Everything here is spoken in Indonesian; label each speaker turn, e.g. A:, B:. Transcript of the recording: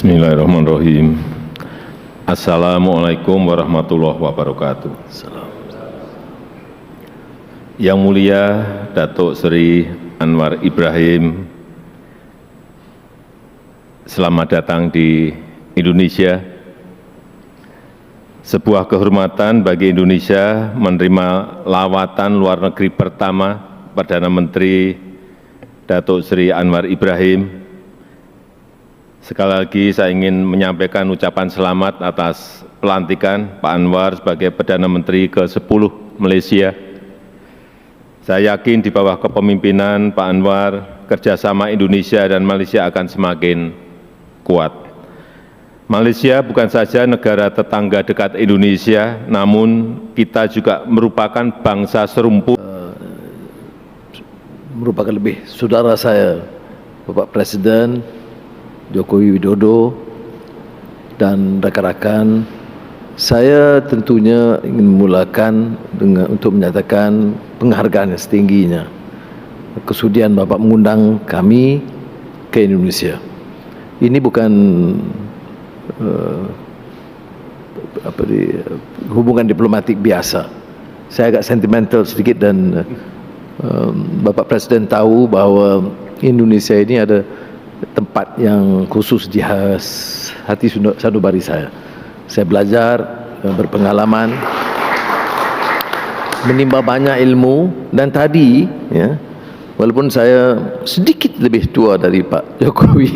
A: Bismillahirrahmanirrahim. Assalamualaikum warahmatullahi wabarakatuh. Yang mulia Datuk Seri Anwar Ibrahim, selamat datang di Indonesia. Sebuah kehormatan bagi Indonesia menerima lawatan luar negeri pertama Perdana Menteri Datuk Seri Anwar Ibrahim. Sekali lagi saya ingin menyampaikan ucapan selamat atas pelantikan Pak Anwar sebagai Perdana Menteri ke-10 Malaysia. Saya yakin di bawah kepemimpinan Pak Anwar, kerjasama Indonesia dan Malaysia akan semakin kuat. Malaysia bukan saja negara tetangga dekat Indonesia, namun kita juga merupakan bangsa serumpun.
B: Merupakan lebih saudara saya, Bapak Presiden Joko Widodo dan rekan-rekan. Saya tentunya ingin memulakan untuk menyatakan penghargaan yang setingginya kesudian Bapak mengundang kami ke Indonesia. Ini bukan hubungan diplomatik biasa. Saya agak sentimental sedikit dan Bapak Presiden tahu bahwa Indonesia ini ada tempat yang khusus di hati sanubari saya. Saya belajar, berpengalaman, menimba banyak ilmu, dan tadi, ya, walaupun saya sedikit lebih tua dari Pak Jokowi,